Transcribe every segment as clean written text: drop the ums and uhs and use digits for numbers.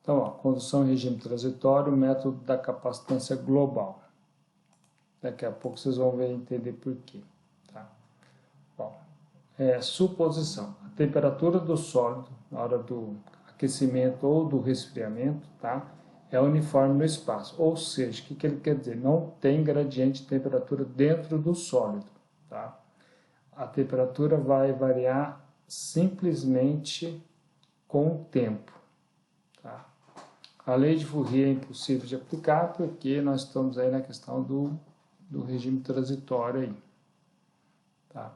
Então, ó, condução em regime transitório, método da capacitância global. Daqui a pouco vocês vão ver, entender por quê. Tá? Bom, suposição. A temperatura do sólido, na hora do aquecimento ou do resfriamento, tá? É uniforme no espaço. Ou seja, o que ele quer dizer? Não tem gradiente de temperatura dentro do sólido. Tá? A temperatura vai variar simplesmente com o tempo. Tá? A lei de Fourier é impossível de aplicar porque nós estamos aí na questão do regime transitório aí. Tá?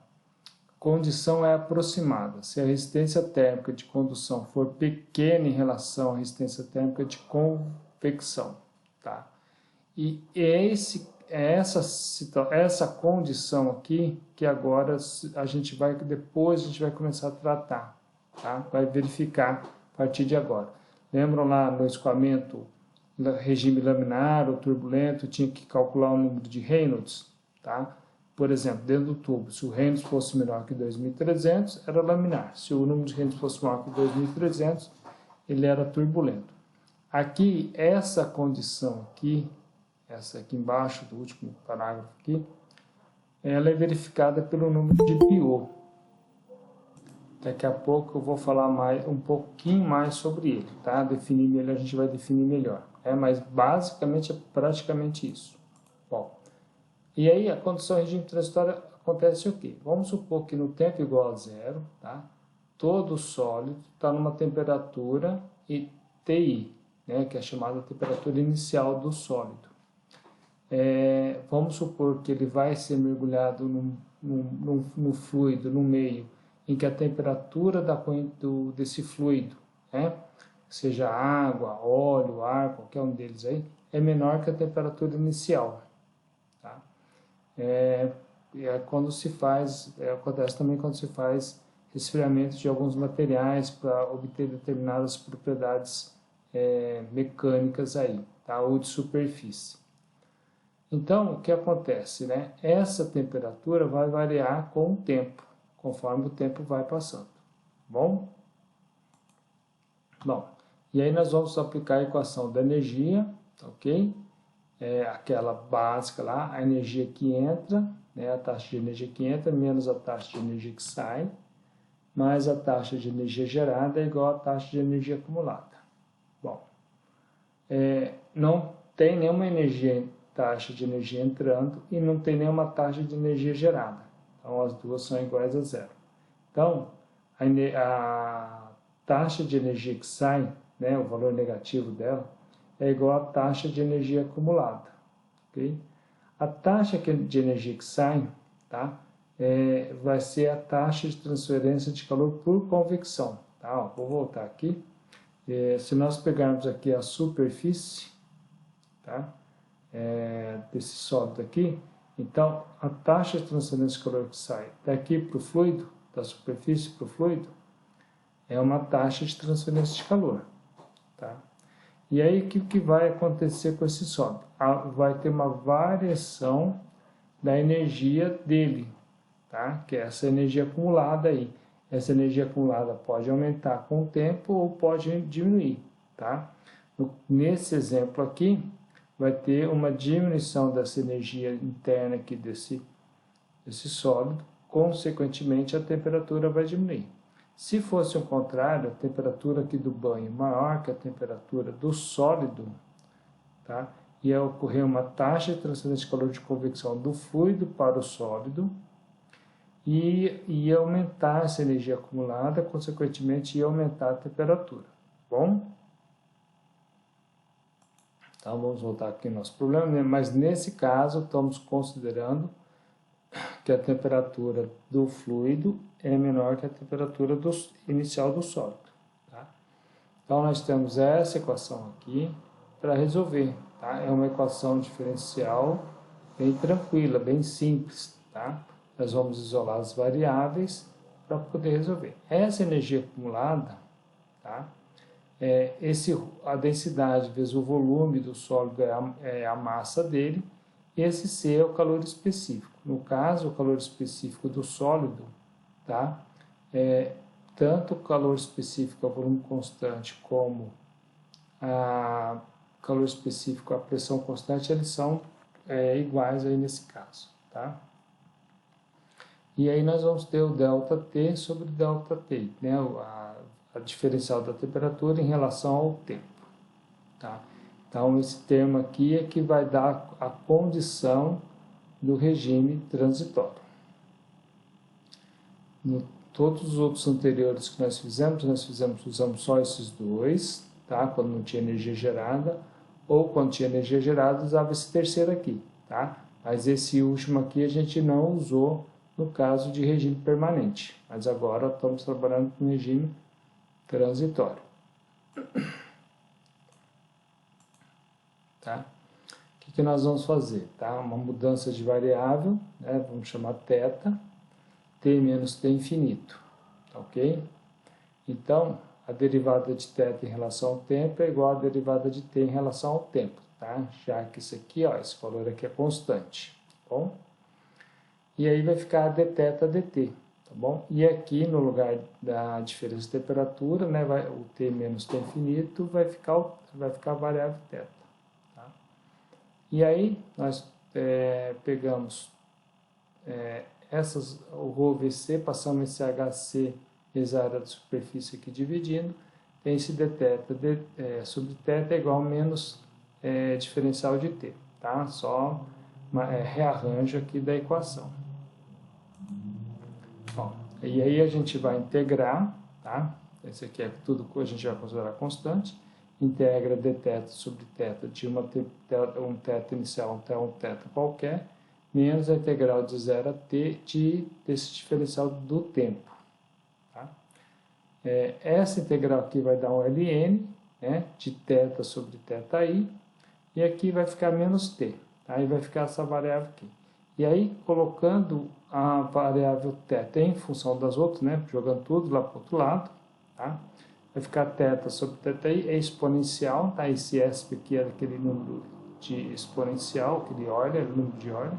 Condição é aproximada. Se a resistência térmica de condução for pequena em relação à resistência térmica de convecção. Tá? E essa condição aqui que agora depois a gente vai começar a tratar. Tá? Vai verificar a partir de agora. Lembram lá no escoamento, regime laminar ou turbulento, tinha que calcular o número de Reynolds, tá? Por exemplo, dentro do tubo, se o Reynolds fosse menor que 2.300, era laminar. Se o número de Reynolds fosse maior que 2.300, ele era turbulento. Aqui, essa condição aqui, essa aqui embaixo do último parágrafo aqui, ela é verificada pelo número de Biot. Daqui a pouco eu vou falar um pouquinho mais sobre ele, tá? Definir melhor, a gente vai definir melhor. Mas basicamente é praticamente isso. Bom, e aí a condição de regime transitório acontece o quê? Vamos supor que no tempo igual a zero, tá? Todo sólido está numa temperatura TI, né? Que é a chamada temperatura inicial do sólido. Vamos supor que ele vai ser mergulhado no fluido, no meio, em que a temperatura desse fluido, né, seja água, óleo, ar, qualquer um deles aí, é menor que a temperatura inicial. Tá? Quando se faz, acontece também quando se faz resfriamento de alguns materiais para obter determinadas propriedades mecânicas aí, tá? Ou de superfície. Então, o que acontece, né? Essa temperatura vai variar com o tempo, conforme o tempo vai passando. Bom? Bom, e aí nós vamos aplicar a equação da energia, ok? Aquela básica lá, a energia que entra, né? A taxa de energia que entra menos a taxa de energia que sai, mais a taxa de energia gerada é igual à taxa de energia acumulada. Bom, não tem nenhuma taxa de energia entrando e não tem nenhuma taxa de energia gerada. Então, as duas são iguais a zero. Então, a taxa de energia que sai, né, o valor negativo dela, é igual à taxa de energia acumulada. Okay? A taxa de energia que sai, tá, vai ser a taxa de transferência de calor por convecção. Tá? Ó, vou voltar aqui. Se nós pegarmos aqui a superfície, tá, desse sólido aqui, então a taxa de transferência de calor que sai daqui para o fluido, da superfície para o fluido, é uma taxa de transferência de calor. Tá? E aí o que vai acontecer com esse sólido? Vai ter uma variação da energia dele, tá? Que é essa energia acumulada aí. Essa energia acumulada pode aumentar com o tempo ou pode diminuir. Tá? Nesse exemplo aqui, vai ter uma diminuição dessa energia interna aqui desse sólido, consequentemente a temperatura vai diminuir. Se fosse o contrário, a temperatura aqui do banho maior que a temperatura do sólido, tá? Ia ocorrer uma taxa de transferência de calor de convecção do fluido para o sólido e ia aumentar essa energia acumulada, consequentemente ia aumentar a temperatura. Bom? Então, vamos voltar aqui no nosso problema, né? Mas nesse caso estamos considerando que a temperatura do fluido é menor que a temperatura inicial do sólido. Tá? Então, nós temos essa equação aqui para resolver. Tá? É uma equação diferencial bem tranquila, bem simples. Tá? Nós vamos isolar as variáveis para poder resolver. Essa energia acumulada, tá? A densidade vezes o volume do sólido é a massa dele, e esse C é o calor específico. No caso, o calor específico do sólido, tá? Tanto o calor específico ao volume constante como a calor específico, a pressão constante, eles são iguais aí nesse caso, tá? E aí nós vamos ter o ΔT sobre ΔT, né? A diferencial da temperatura em relação ao tempo, tá? Então, esse termo aqui é que vai dar a condição do regime transitório. Todos os outros anteriores que nós usamos só esses dois, tá? Quando não tinha energia gerada, ou quando tinha energia gerada, usava esse terceiro aqui, tá? Mas esse último aqui a gente não usou no caso de regime permanente, mas agora estamos trabalhando com regime transitório. Tá? O que nós vamos fazer? Tá? Uma mudança de variável, né? Vamos chamar θ, t menos t infinito, tá, ok? Então, a derivada de θ em relação ao tempo é igual à derivada de t em relação ao tempo, tá? Já que isso aqui, ó, esse valor aqui é constante, tá bom? E aí vai ficar dθ dt, tá bom? E aqui, no lugar da diferença de temperatura, né, o t menos t infinito vai ficar a variável θ. Tá? E aí, nós pegamos o ρVC, passamos esse HC vezes a área da superfície aqui dividindo, tem esse dθ sobre θ é igual a menos diferencial de t, tá? Só rearranjo aqui da equação. Bom, e aí a gente vai integrar, tá? Esse aqui é tudo que a gente vai considerar constante. Integra dθ sobre θ de um θ inicial até um θ qualquer, menos a integral de 0 a t desse diferencial do tempo. Tá? Essa integral aqui vai dar um ln, né, de θ sobre θi, e aqui vai ficar menos t. Tá? Aí vai ficar essa variável aqui. E aí, colocando a variável θ em função das outras, né, jogando tudo lá para o outro lado, tá? Vai ficar θ sobre θi, é exponencial, tá? Esse ESP aqui é aquele número de exponencial, aquele Euler, número de Euler,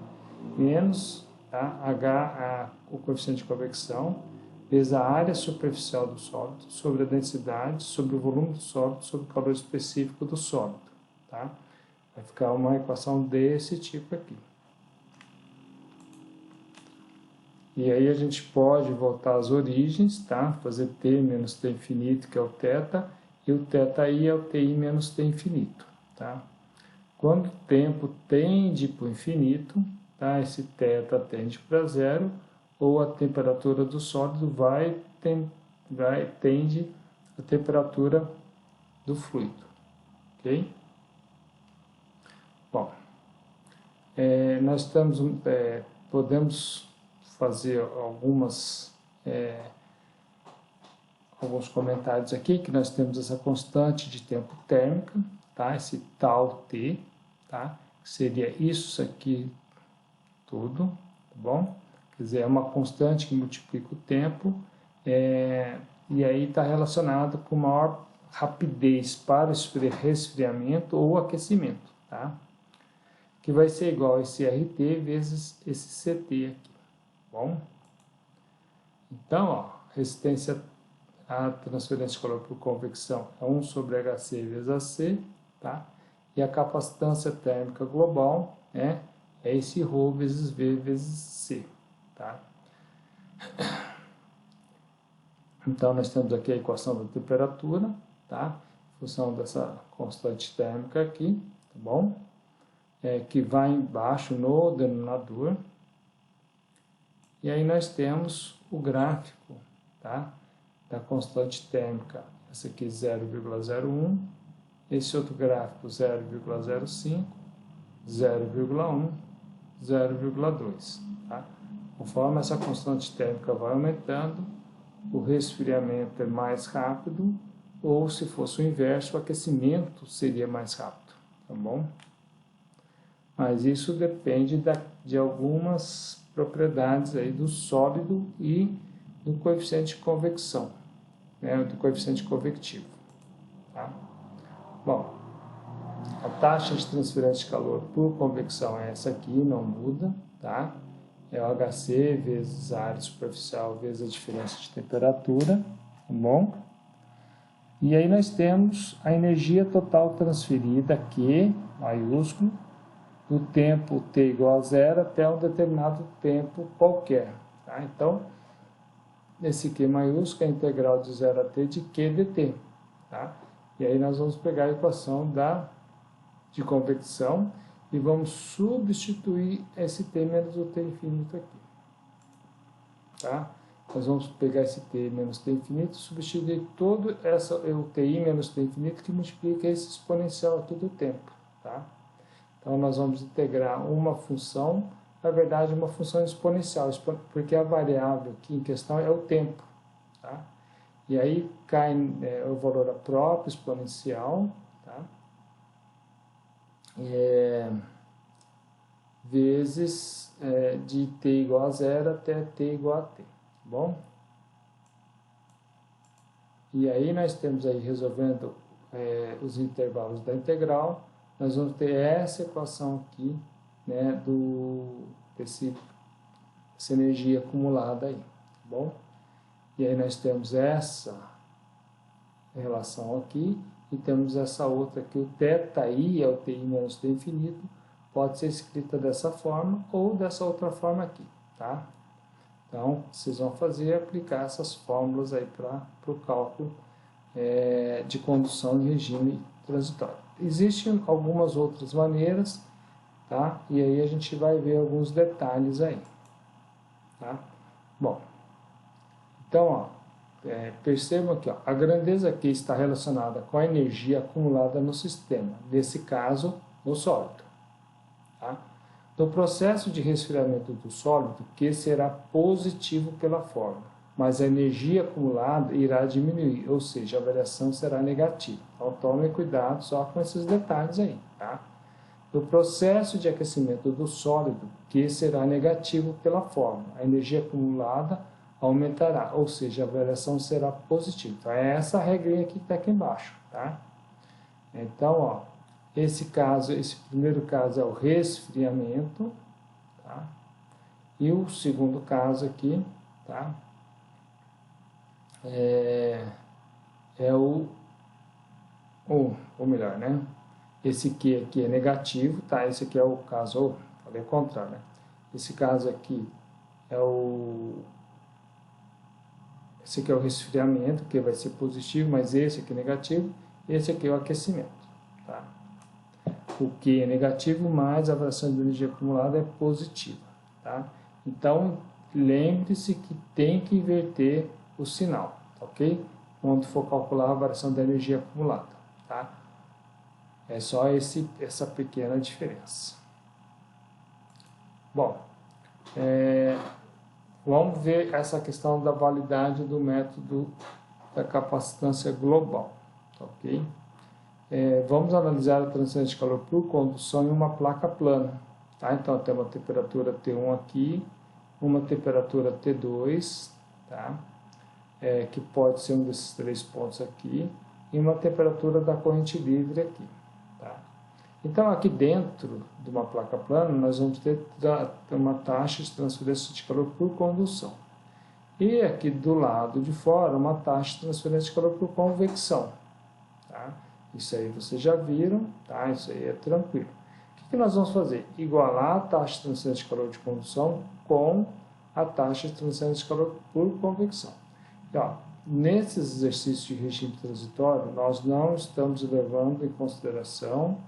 menos, tá? H, o coeficiente de convecção, vezes a área superficial do sólido, sobre a densidade, sobre o volume do sólido, sobre o calor específico do sólido, tá? Vai ficar uma equação desse tipo aqui. E aí a gente pode voltar às origens, tá? Fazer t menos t infinito, que é o θ, e o θi é o ti menos t infinito, tá? Quando o tempo tende para o infinito, tá? Esse θ tende para zero, ou a temperatura do sólido tende a temperatura do fluido, ok? Bom, nós podemos fazer alguns comentários aqui, que nós temos essa constante de tempo térmica, tá? Esse tal T, tá? Seria isso aqui tudo, tá bom? Quer dizer, é uma constante que multiplica o tempo, e aí está relacionado com maior rapidez para o resfriamento ou aquecimento, tá? Que vai ser igual a esse RT vezes esse CT aqui. Bom, então, ó, resistência à transferência de calor por convecção é 1 sobre HC vezes AC, tá? E a capacitância térmica global é esse ρ vezes V vezes C, tá? Então, nós temos aqui a equação da temperatura, tá? Em função dessa constante térmica aqui, tá bom? Que vai embaixo no denominador. E aí nós temos o gráfico, tá? Da constante térmica, essa aqui 0,01, esse outro gráfico 0,05, 0,1, 0,2, tá? Conforme essa constante térmica vai aumentando, o resfriamento é mais rápido, ou se fosse o inverso, o aquecimento seria mais rápido, tá bom? Mas isso depende de algumas propriedades aí do sólido e do coeficiente de convecção, né, do coeficiente convectivo. Tá? Bom, a taxa de transferência de calor por convecção é essa aqui, não muda, tá? É o HC vezes a área superficial vezes a diferença de temperatura, tá bom? E aí nós temos a energia total transferida, Q, maiúsculo, do tempo t igual a zero até um determinado tempo qualquer. Tá? Então, esse Q maiúsculo é a integral de 0 a t de Q dt. Tá? E aí nós vamos pegar a equação de convecção e vamos substituir esse t menos o t infinito aqui. Tá? Nós vamos pegar esse t menos t infinito e substituir todo o ti menos t infinito que multiplica esse exponencial aqui do tempo. Tá? Então, nós vamos integrar uma função, na verdade, uma função exponencial, porque a variável aqui em questão é o tempo. Tá? E aí cai o valor próprio exponencial, tá? Vezes de t igual a zero até t igual a t. Tá bom? E aí nós temos aí, resolvendo os intervalos da integral, nós vamos ter essa equação aqui, né, dessa energia acumulada aí, tá bom? E aí nós temos essa relação aqui, e temos essa outra aqui, o θi é o ti menos t infinito, pode ser escrita dessa forma ou dessa outra forma aqui, tá? Então, vocês vão aplicar essas fórmulas aí para o cálculo de condução em regime transitório. Existem algumas outras maneiras, tá? E aí a gente vai ver alguns detalhes aí, tá? Bom, então, ó, percebam aqui, ó, a grandeza aqui está relacionada com a energia acumulada no sistema, nesse caso, no sólido. Tá? No processo de resfriamento do sólido, Q será positivo pela fórmula, mas a energia acumulada irá diminuir, ou seja, a variação será negativa. Então, tome cuidado só com esses detalhes aí. Tá? No processo de aquecimento do sólido, Q será negativo pela fórmula, a energia acumulada aumentará, ou seja, a variação será positiva. Então, é essa regrinha aqui que está aqui embaixo. Tá? Então, ó, esse primeiro caso é o resfriamento, tá? E o segundo caso aqui, tá? Ou melhor, né? Esse Q aqui é negativo, tá? Esse aqui é o caso, falei o contrário, né? Esse caso aqui esse aqui é o resfriamento, que vai ser positivo, mas esse aqui é negativo, esse aqui é o aquecimento, tá? O Q é negativo, mas a variação de energia acumulada é positiva, tá? Então, lembre-se que tem que inverter o sinal, ok? Quando for calcular a variação da energia acumulada, tá? É só essa pequena diferença. Bom, vamos ver essa questão da validade do método da capacitância global, ok? Vamos analisar a transferência de calor por condução em uma placa plana, tá? Então, tem uma temperatura T1 aqui, uma temperatura T2, tá? Que pode ser um desses três pontos aqui, e uma temperatura da corrente livre aqui, tá? Então, aqui dentro de uma placa plana, nós vamos ter uma taxa de transferência de calor por condução. E aqui do lado de fora, uma taxa de transferência de calor por convecção, tá? Isso aí vocês já viram, tá? Isso aí é tranquilo. O que nós vamos fazer? Igualar a taxa de transferência de calor de condução com a taxa de transferência de calor por convecção. E, ó, nesses exercícios de regime transitório, nós não estamos levando em consideração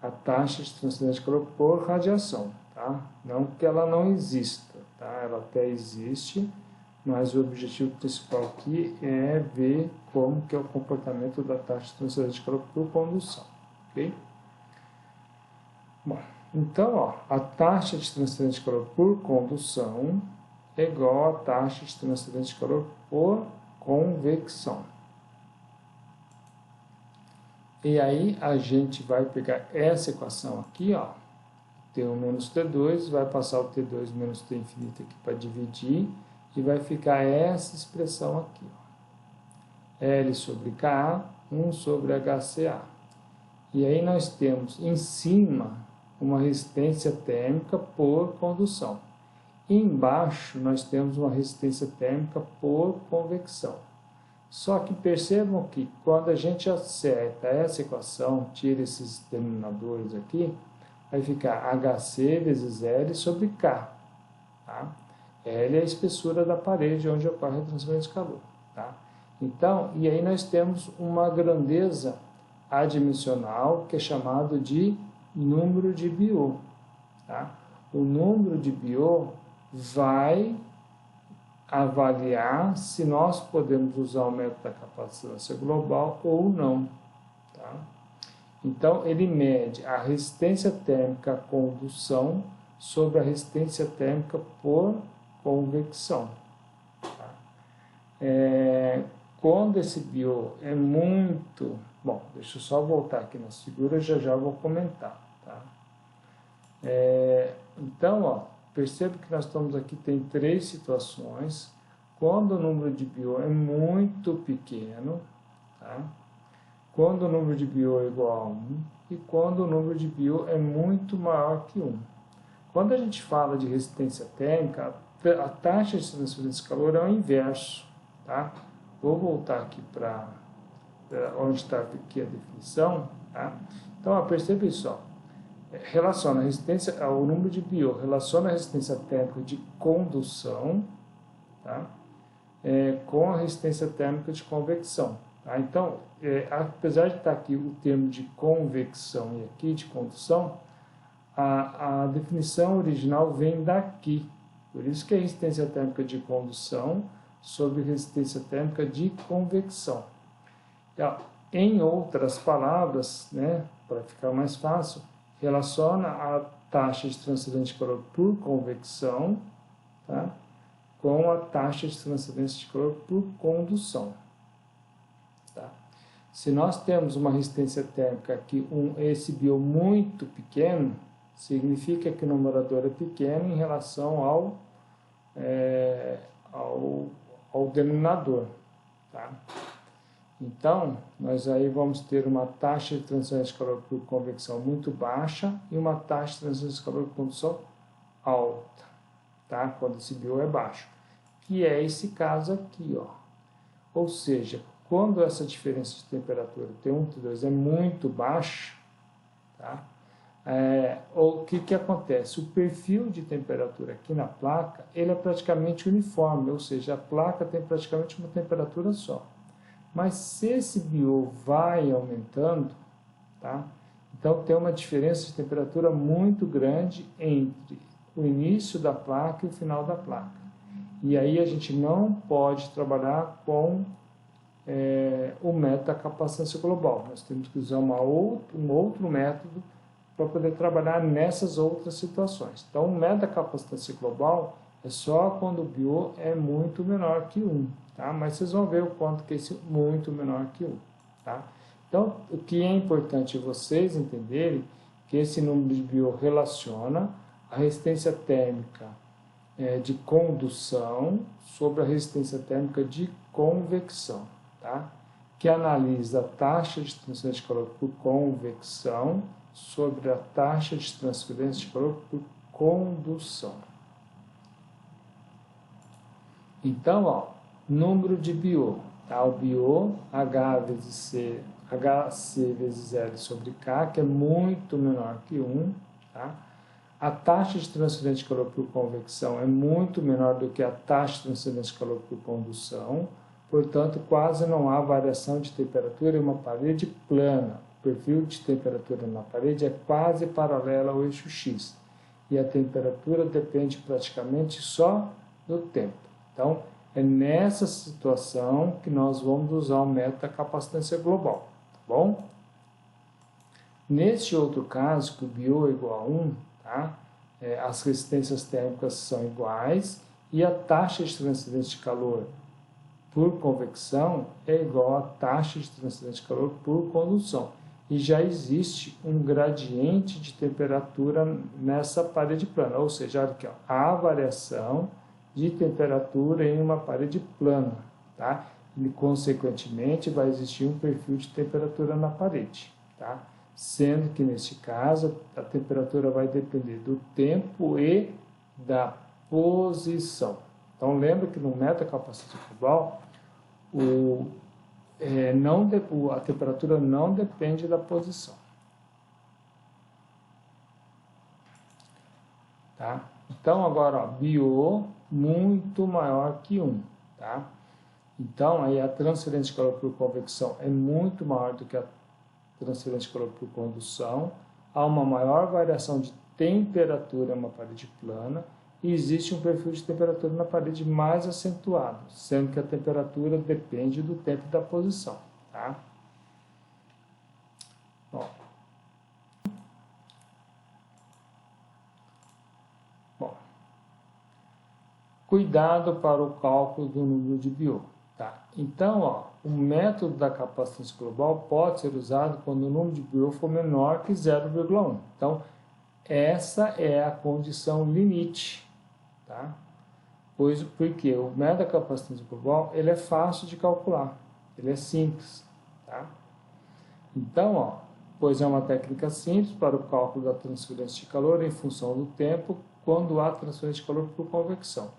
a taxa de transferência de calor por radiação, tá? Não que ela não exista, tá? Ela até existe, mas o objetivo principal aqui é ver como que é o comportamento da taxa de transferência de calor por condução, ok? Bom, então, ó, a taxa de transferência de calor por condução é igual à taxa de transferência de calor por convecção. E aí a gente vai pegar essa equação aqui, ó, T1 menos T2, vai passar o T2 menos T infinito aqui para dividir, e vai ficar essa expressão aqui, ó, L sobre Ka, 1 sobre HCA. E aí nós temos em cima uma resistência térmica por condução. E embaixo nós temos uma resistência térmica por convecção. Só que percebam que quando a gente acerta essa equação, tira esses denominadores aqui, vai ficar HC vezes L sobre K. Tá? L é a espessura da parede onde ocorre a transferência de calor. Tá? Então, e aí nós temos uma grandeza adimensional que é chamado de número de Biot. Tá? O número de Biot vai avaliar se nós podemos usar o método da capacitância global ou não. Tá? Então, ele mede a resistência térmica à condução sobre a resistência térmica por convecção. Tá? Quando esse Biot é muito... Bom, deixa eu só voltar aqui nas figuras, já vou comentar. Tá? Então, ó, perceba que nós estamos aqui, tem 3 situações. Quando o número de Biot é muito pequeno, tá? Quando o número de Biot é igual a 1 e quando o número de Biot é muito maior que 1. Quando a gente fala de resistência térmica, a taxa de transferência de calor é o inverso. Tá? Vou voltar aqui para onde está aqui a definição. Tá? Então, ó, perceba isso. Ó. Relaciona a resistência, o número de Biot relaciona a resistência térmica de condução, tá? Com a resistência térmica de convecção. Tá? Então, apesar de estar aqui o termo de convecção e aqui de condução, a definição original vem daqui. Por isso que é resistência térmica de condução sobre resistência térmica de convecção. Em outras palavras, né, para ficar mais fácil, relaciona a taxa de transferência de calor por convecção, tá, com a taxa de transferência de calor por condução. Tá? Se nós temos uma resistência térmica aqui, esse Biot muito pequeno, significa que o numerador é pequeno em relação ao denominador. Tá? Então, nós aí vamos ter uma taxa de transferência de calor por convecção muito baixa e uma taxa de transferência de calor por condução alta, tá? Quando esse Biot é baixo, que é esse caso aqui, ó. Ou seja, quando essa diferença de temperatura T1 e T2 é muito baixa, tá? O que acontece? O perfil de temperatura aqui na placa, ele é praticamente uniforme, ou seja, a placa tem praticamente uma temperatura só. Mas se esse Biot vai aumentando, tá? Então tem uma diferença de temperatura muito grande entre o início da placa e o final da placa. E aí a gente não pode trabalhar com o método da capacitância global. Nós temos que usar um outro método para poder trabalhar nessas outras situações. Então o método da capacitância global é só quando o Biot é muito menor que 1. Tá? Mas vocês vão ver o quanto que é esse muito menor que 1. Tá? Então, o que é importante vocês entenderem que esse número de Biot relaciona a resistência térmica de condução sobre a resistência térmica de convecção. Tá? Que analisa a taxa de transferência de calor por convecção sobre a taxa de transferência de calor por condução. Então, ó, número de Biot, tá? O Biot, HC vezes L sobre K, que é muito menor que 1. Tá? A taxa de transferência de calor por convecção é muito menor do que a taxa de transferência de calor por condução, portanto, quase não há variação de temperatura em uma parede plana. O perfil de temperatura na parede é quase paralelo ao eixo X, e a temperatura depende praticamente só do tempo. Então, é nessa situação que nós vamos usar o método da capacitância global, tá bom? Neste outro caso, que o Biot é igual a 1, tá? As resistências térmicas são iguais e a taxa de transferência de calor por convecção é igual à taxa de transferência de calor por condução. E já existe um gradiente de temperatura nessa parede plana, ou seja, olha aqui, ó, há variação de temperatura em uma parede plana, tá? E, consequentemente, vai existir um perfil de temperatura na parede, tá? Sendo que, neste caso, a temperatura vai depender do tempo e da posição. Então, lembra que no método da capacitância global, a temperatura não depende da posição. Tá? Então, agora, ó, BO muito maior que 1. Tá? Então, aí a transferência de calor por convecção é muito maior do que a transferência de calor por condução. Há uma maior variação de temperatura em uma parede plana e existe um perfil de temperatura na parede mais acentuado, sendo que a temperatura depende do tempo e da posição. Tá? Bom, cuidado para o cálculo do número de BO. Tá? Então, ó, o método da capacitância global pode ser usado quando o número de BO for menor que 0,1. Então, essa é a condição limite. Tá? Porque o método da capacitância global ele é fácil de calcular, ele é simples. Tá? Então, ó, pois é uma técnica simples para o cálculo da transferência de calor em função do tempo quando há transferência de calor por convecção.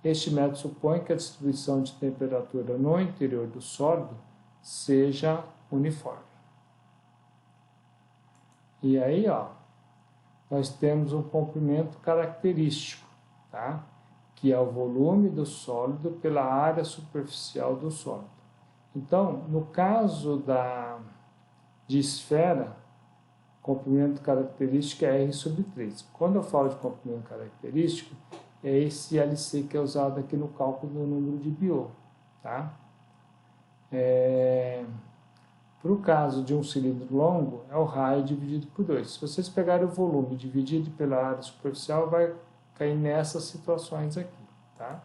Este método supõe que a distribuição de temperatura no interior do sólido seja uniforme. E aí, ó, nós temos um comprimento característico, tá? Que é o volume do sólido pela área superficial do sólido. Então, no caso de esfera, comprimento característico é R sobre 3. Quando eu falo de comprimento característico, é esse LC que é usado aqui no cálculo do número de BO. Tá? Para o caso de um cilindro longo, é o raio dividido por 2. Se vocês pegarem o volume dividido pela área superficial, vai cair nessas situações aqui. Tá?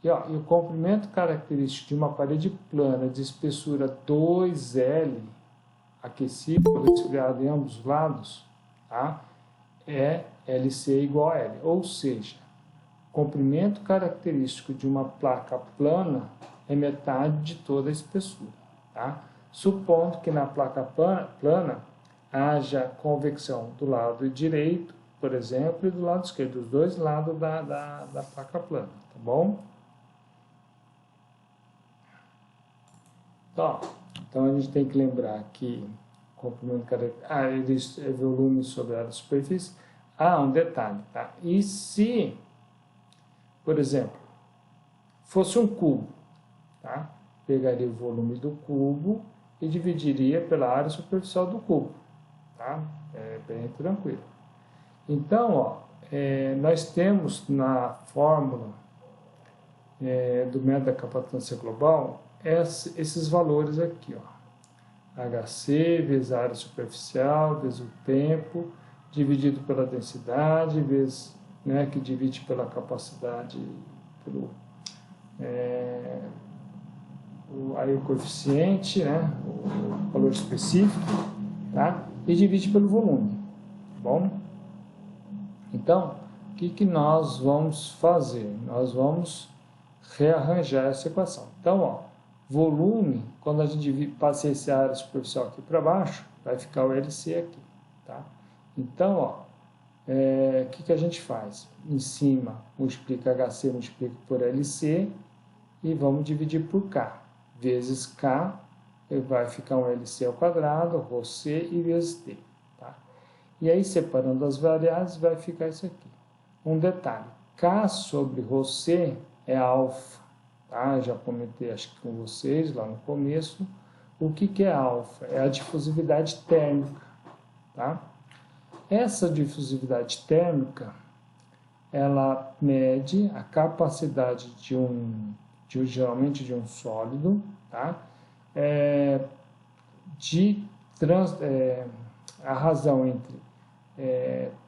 E o comprimento característico de uma parede plana de espessura 2L, aquecido, resfriado em ambos os lados, tá? É LC igual a L. Ou seja, o comprimento característico de uma placa plana é metade de toda a espessura. Tá? Supondo que na placa plana haja convecção do lado direito, por exemplo, e do lado esquerdo, dos dois lados da placa plana. Tá bom? Então a gente tem que lembrar que comprimento característico é volume sobre a área de superfície. Um detalhe, tá? E se, por exemplo, fosse um cubo, tá? Pegaria o volume do cubo e dividiria pela área superficial do cubo, tá? É bem tranquilo. Então, ó, nós temos na fórmula do método da capacitância global esses valores aqui, ó. HC vezes a área superficial, vezes o tempo, dividido pela densidade, vezes, né, que divide pela capacidade, aí o coeficiente, né, o valor específico, tá? E divide pelo volume, tá bom? Então, o que nós vamos fazer? Nós vamos rearranjar essa equação. Então, ó, volume, quando a gente passa esse área superficial aqui para baixo, vai ficar o LC aqui, tá? Então, ó, o que a gente faz? Em cima, multiplica HC, multiplica por LC e vamos dividir por K. Vezes K, vai ficar um LC ao quadrado, ρC e vezes T, tá? E aí, separando as variáveis, vai ficar isso aqui. Um detalhe, K sobre ρC é alfa. Tá? Já comentei, acho que com vocês, lá no começo. O que é alfa? É a difusividade térmica. Tá? Essa difusividade térmica, ela mede a capacidade geralmente de um sólido, tá? A razão entre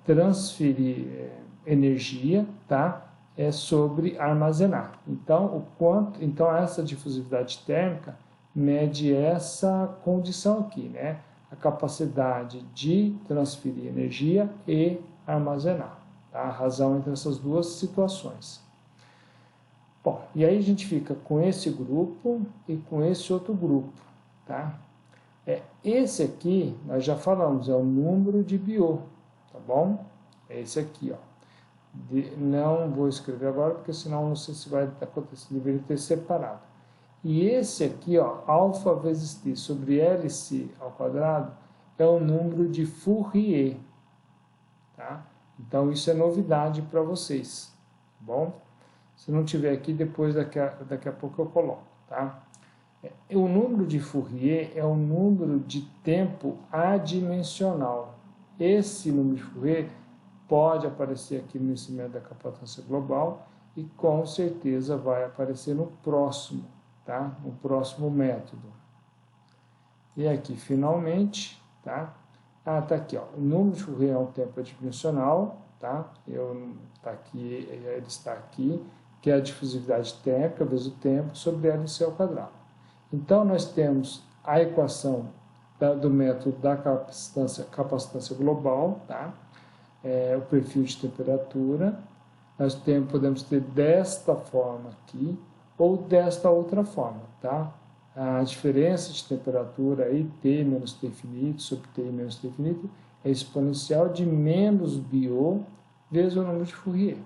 transferir energia, tá? É sobre armazenar. Então, essa difusividade térmica mede essa condição aqui, né? A capacidade de transferir energia e armazenar. Tá? A razão entre essas duas situações. Bom, e aí a gente fica com esse grupo e com esse outro grupo. Tá? Esse aqui, nós já falamos, é o número de BO. Tá bom? É esse aqui, ó. Não vou escrever agora, porque senão não sei se vai acontecer, deveria ter separado. E esse aqui, ó, alfa vezes t sobre LC ao quadrado, é o número de Fourier. Tá? Então, isso é novidade para vocês. Tá bom? Se não tiver aqui, depois daqui a pouco eu coloco. Tá? O número de Fourier é um número de tempo adimensional. Esse número de Fourier pode aparecer aqui no conhecimento da capacitância global e com certeza vai aparecer no próximo, tá? No próximo método. E aqui, finalmente, tá? Tá aqui, ó. O número de Fourier é um tempo adimensional, tá? Tá aqui, ele está aqui, que é a difusividade térmica vezes o tempo sobre LC ao quadrado. Então, nós temos a equação do método da capacitância global, tá? O perfil de temperatura. Nós podemos ter desta forma aqui ou desta outra forma, tá? A diferença de temperatura aí, T menos T infinito sobre T menos T infinito, é exponencial de menos Biot vezes o número de Fourier.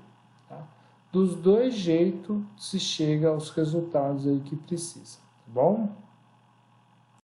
Tá? Dos dois jeitos se chega aos resultados aí que precisa, tá bom?